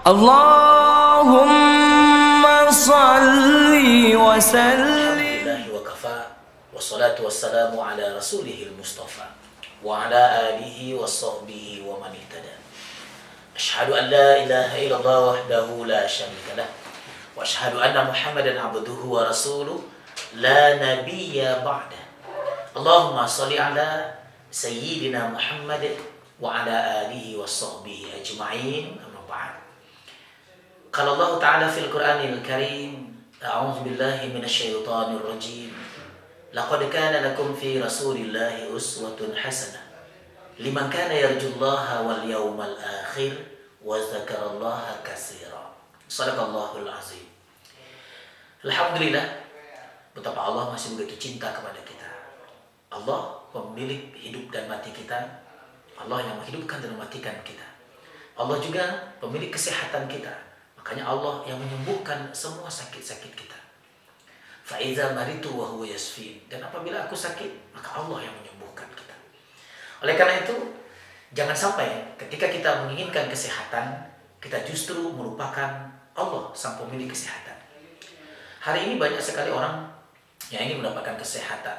Allahumma salli wa sallim. Alhamdulillahi wa kafa, wassalatu wassalamu ala rasulihil mustafa wa ala alihi wa sahbihi wa man ihtada. Ashhadu an la ilaha illallah wahdahu la syarika lah wa ashhadu anna Muhammadan abduhu wa rasuluh la nabiyya ba'da. Allahumma salli ala sayyidina Muhammad wa ala alihi wa sahbihi ajma'in. Amma ba'd. Qala Allah Ta'ala fil Qur'anil Karim, a'udzu billahi minasyaitonir rajim. Laqad kana lakum fi Rasulillahi uswatun hasanah liman kana yarjullaha wal yawmal akhir wa dzakarallaha katsira. Shadaqallahul azim. Alhamdulillah, betapa Allah masih begitu cinta kepada kita. Allah pemilik hidup dan mati kita. Allah yang menghidupkan dan mematikan kita. Allah juga pemilik kesehatan kita. Makanya Allah yang menyembuhkan semua sakit-sakit kita. Faiza maritu wa huwa yasfin. Dan apabila aku sakit, maka Allah yang menyembuhkan kita. Oleh karena itu, jangan sampai ketika kita menginginkan kesehatan, kita justru melupakan Allah sang pemilik kesehatan. Hari ini banyak sekali orang yang ingin mendapatkan kesehatan.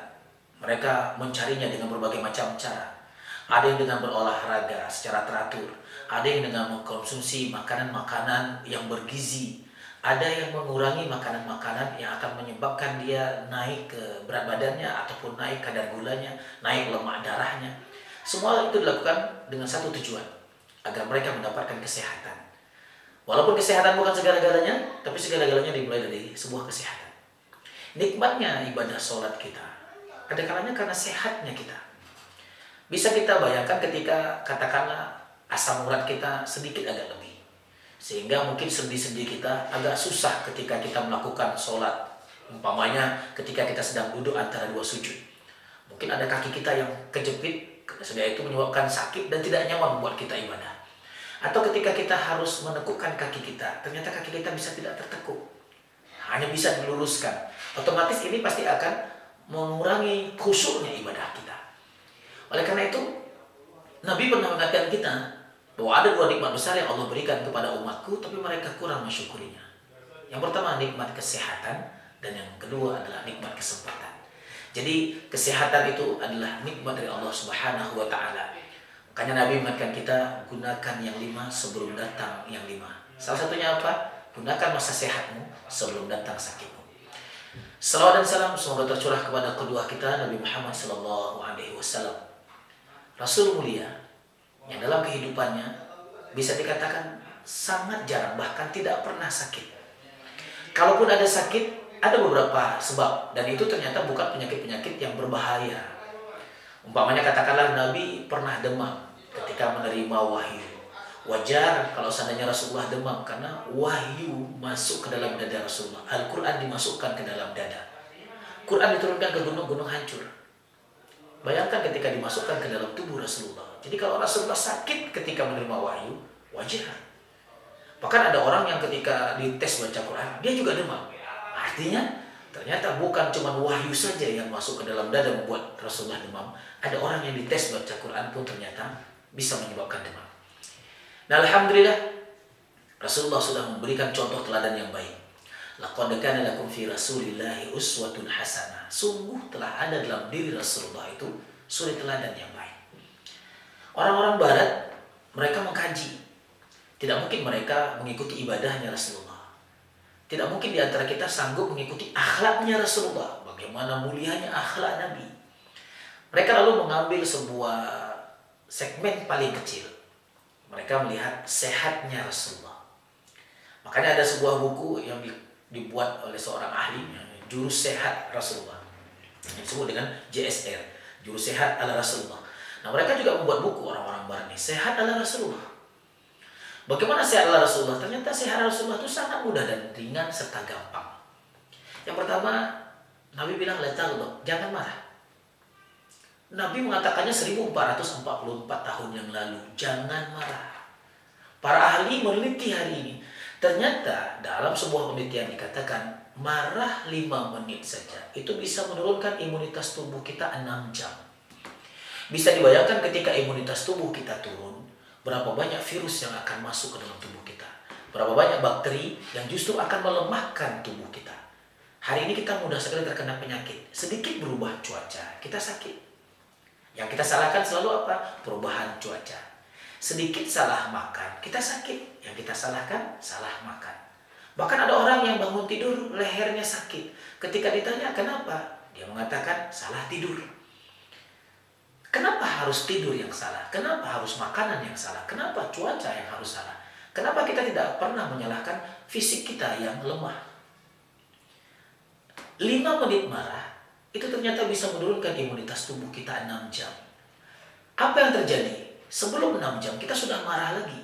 Mereka mencarinya dengan berbagai macam cara. Ada yang dengan berolahraga secara teratur, ada yang dengan mengkonsumsi makanan-makanan yang bergizi, ada yang mengurangi makanan-makanan yang akan menyebabkan dia naik ke berat badannya ataupun naik kadar gulanya, naik lemak darahnya. Semua itu dilakukan dengan satu tujuan, agar mereka mendapatkan kesehatan. Walaupun kesehatan bukan segala-galanya, tapi segala-galanya dimulai dari sebuah kesehatan. Nikmatnya ibadah sholat kita, ada kalanya karena sehatnya kita. Bisa kita bayangkan ketika katakanlah asam urat kita sedikit agak lebih. Sehingga mungkin sendi-sendi kita agak susah ketika kita melakukan sholat. Umpamanya ketika kita sedang duduk antara dua sujud. Mungkin ada kaki kita yang kejepit, sehingga itu menyebabkan sakit dan tidak nyaman membuat kita ibadah. Atau ketika kita harus menekukkan kaki kita, ternyata kaki kita bisa tidak tertekuk. Hanya bisa diluruskan. Otomatis ini pasti akan mengurangi khusyuknya ibadah kita. Oleh karena itu, Nabi pernah mengatakan kita bahwa ada dua nikmat besar yang Allah berikan kepada umatku, tapi mereka kurang mensyukurinya. Yang pertama nikmat kesehatan, dan yang kedua adalah nikmat kesempatan. Jadi kesehatan itu adalah nikmat dari Allah Subhanahu wa Ta'ala. Makanya Nabi mengingatkan kita, gunakan yang 5 sebelum datang yang 5. Salah satunya apa? Gunakan masa sehatmu sebelum datang sakitmu. Salawat dan salam semoga tercurah kepada kedua kita, Nabi Muhammad SAW. Rasul mulia yang dalam kehidupannya bisa dikatakan sangat jarang, bahkan tidak pernah sakit. Kalaupun ada sakit, ada beberapa sebab, dan itu ternyata bukan penyakit-penyakit yang berbahaya. Umpamanya katakanlah Nabi pernah demam ketika menerima wahyu. Wajar kalau seandainya Rasulullah demam, karena wahyu masuk ke dalam dada Rasulullah. Al-Quran dimasukkan ke dalam dada. Quran diturunkan ke gunung-gunung hancur. Bayangkan ketika dimasukkan ke dalam tubuh Rasulullah. Jadi kalau Rasulullah sakit ketika menerima wahyu, wajar. Bahkan ada orang yang ketika dites baca Quran, dia juga demam. Artinya ternyata bukan cuma wahyu saja yang masuk ke dalam dada membuat Rasulullah demam. Ada orang yang dites baca Quran pun ternyata bisa menyebabkan demam. Nah, alhamdulillah Rasulullah sudah memberikan contoh teladan yang baik. Laqad kana lakum fi Rasulillahi uswatun hasanah. Sungguh telah ada dalam diri Rasulullah itu suri teladan yang baik. Orang-orang barat, mereka mengkaji. Tidak mungkin mereka mengikuti ibadahnya Rasulullah. Tidak mungkin di antara kita sanggup mengikuti akhlaknya Rasulullah. Bagaimana mulianya akhlak Nabi. Mereka lalu mengambil sebuah segmen paling kecil. Mereka melihat sehatnya Rasulullah. Makanya ada sebuah buku yang dibuat oleh seorang ahli, Jurus Sehat Rasulullah, yang disebut dengan JSR, Jurus Sehat ala Rasulullah. Nah, mereka juga membuat buku orang-orang barat ini, Sehat ala Rasulullah. Bagaimana sehat ala Rasulullah? Ternyata sehat ala Rasulullah itu sangat mudah dan ringan serta gampang. Yang pertama, Nabi bilang, la taghdab, jangan marah. Nabi mengatakannya 1444 tahun yang lalu, jangan marah. Para ahli meneliti hari ini. Ternyata dalam sebuah penelitian dikatakan marah 5 menit saja itu bisa menurunkan imunitas tubuh kita 6 jam. Bisa dibayangkan ketika imunitas tubuh kita turun, berapa banyak virus yang akan masuk ke dalam tubuh kita. Berapa banyak bakteri yang justru akan melemahkan tubuh kita. Hari ini kita mudah sekali terkena penyakit. Sedikit berubah cuaca, kita sakit. Yang kita salahkan selalu apa? Perubahan cuaca. Sedikit salah makan, kita sakit. Yang kita salahkan, salah makan. Bahkan ada orang yang bangun tidur, lehernya sakit. Ketika ditanya kenapa, dia mengatakan salah tidur. Kenapa harus tidur yang salah? Kenapa harus makanan yang salah? Kenapa cuaca yang harus salah? Kenapa kita tidak pernah menyalahkan fisik kita yang lemah? 5 menit marah, itu ternyata bisa menurunkan imunitas tubuh kita 6 jam. Apa yang terjadi? Sebelum 6 jam kita sudah marah lagi.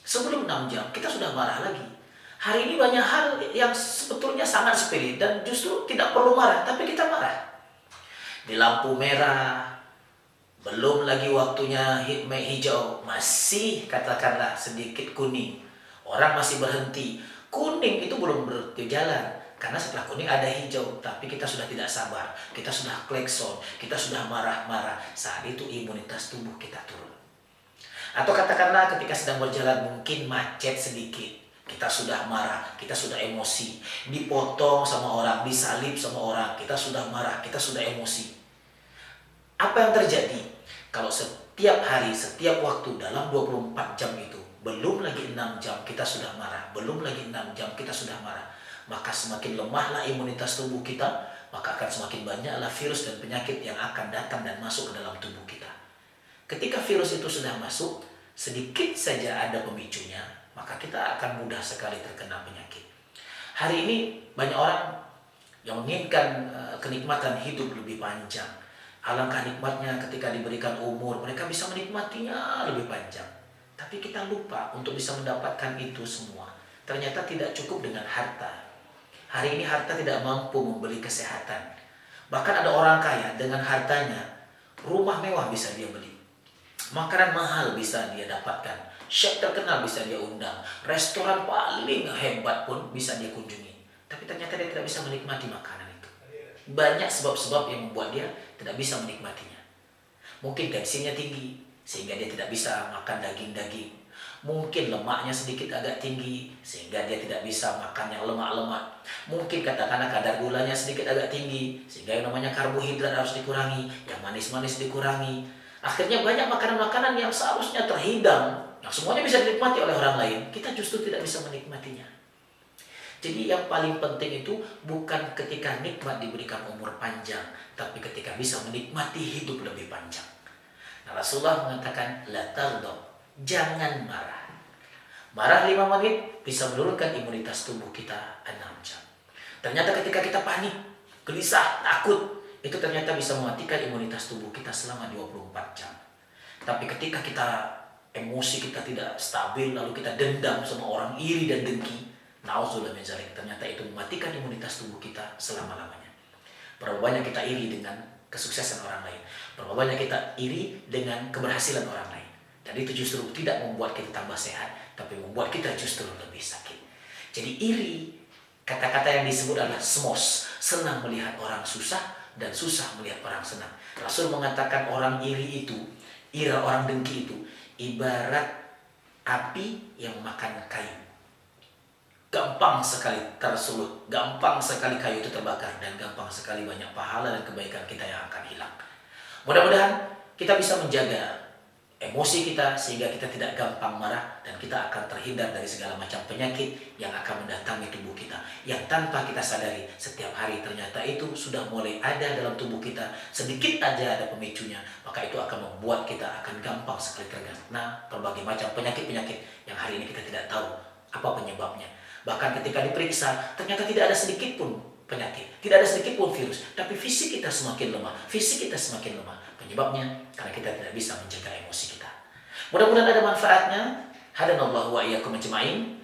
Sebelum 6 jam kita sudah marah lagi. Hari ini banyak hal yang sebetulnya sangat sepele dan justru tidak perlu marah, tapi kita marah. Di lampu merah, belum lagi waktunya hijau, masih katakanlah sedikit kuning. Orang masih berhenti. Kuning itu belum berjalan. Karena setelah kuning ada hijau, tapi kita sudah tidak sabar. Kita sudah klakson, kita sudah marah-marah. Saat itu imunitas tubuh kita turun. Atau katakanlah ketika sedang berjalan mungkin macet sedikit. Kita sudah marah, kita sudah emosi. Dipotong sama orang, disalip sama orang. Kita sudah marah, kita sudah emosi. Apa yang terjadi? Kalau setiap hari, setiap waktu dalam 24 jam itu, belum lagi 6 jam kita sudah marah. Belum lagi 6 jam kita sudah marah. Maka semakin lemahlah imunitas tubuh kita, maka akan semakin banyaklah virus dan penyakit yang akan datang dan masuk ke dalam tubuh kita. Ketika virus itu sudah masuk, sedikit saja ada pemicunya, maka kita akan mudah sekali terkena penyakit. Hari ini banyak orang yang menginginkan kenikmatan hidup lebih panjang. Alangkah nikmatnya ketika diberikan umur, mereka bisa menikmatinya lebih panjang. Tapi kita lupa untuk bisa mendapatkan itu semua. Ternyata tidak cukup dengan harta. Hari ini harta tidak mampu membeli kesehatan. Bahkan ada orang kaya dengan hartanya, rumah mewah bisa dia beli. Makanan mahal bisa dia dapatkan. Chef terkenal bisa dia undang. Restoran paling hebat pun bisa dia kunjungi. Tapi ternyata dia tidak bisa menikmati makanan itu. Banyak sebab-sebab yang membuat dia tidak bisa menikmatinya. Mungkin tensinya tinggi, sehingga dia tidak bisa makan daging-daging. Mungkin lemaknya sedikit agak tinggi, sehingga dia tidak bisa makan yang lemak-lemak. Mungkin katakanlah kadar gulanya sedikit agak tinggi, sehingga yang namanya karbohidrat harus dikurangi, yang manis-manis dikurangi. Akhirnya banyak makanan-makanan yang seharusnya terhidang, yang semuanya bisa dinikmati oleh orang lain, kita justru tidak bisa menikmatinya. Jadi yang paling penting itu bukan ketika nikmat diberikan umur panjang, tapi ketika bisa menikmati hidup lebih panjang. Nah, Rasulullah mengatakan, la taghdab, jangan marah. Marah 5 menit bisa menurunkan imunitas tubuh kita 6 jam. Ternyata ketika kita panik, gelisah, takut, itu ternyata bisa mematikan imunitas tubuh kita selama 24 jam. Tapi ketika kita emosi kita tidak stabil, lalu kita dendam sama orang, iri dan dengki, na'udzubillah min dzalik, ternyata itu mematikan imunitas tubuh kita selama-lamanya. Berapa banyak kita iri dengan kesuksesan orang lain. Berapa banyak kita iri dengan keberhasilan orang lain. Dan itu justru tidak membuat kita tambah sehat, tapi membuat kita justru lebih sakit. Jadi iri, kata-kata yang disebut adalah smos, senang melihat orang susah dan susah melihat orang senang. Rasul mengatakan orang iri itu, ira orang dengki itu, ibarat api yang makan kayu. Gampang sekali tersulut, gampang sekali kayu itu terbakar, dan gampang sekali banyak pahala dan kebaikan kita yang akan hilang. Mudah-mudahan kita bisa menjaga emosi kita sehingga kita tidak gampang marah dan kita akan terhindar dari segala macam penyakit yang akan mendatangi tubuh kita, yang tanpa kita sadari setiap hari ternyata itu sudah mulai ada dalam tubuh kita. Sedikit aja ada pemicunya, maka itu akan membuat kita akan gampang sekali terkena berbagai macam penyakit-penyakit yang hari ini kita tidak tahu apa penyebabnya. Bahkan ketika diperiksa, ternyata tidak ada sedikit pun penyakit, tidak ada sedikit pun virus, tapi fisik kita semakin lemah, fisik kita semakin lemah. Penyebabnya karena kita tidak bisa menjaga emosi kita. Mudah-mudahan ada manfaatnya. Hadanallahu wa iyyakum ajma'in.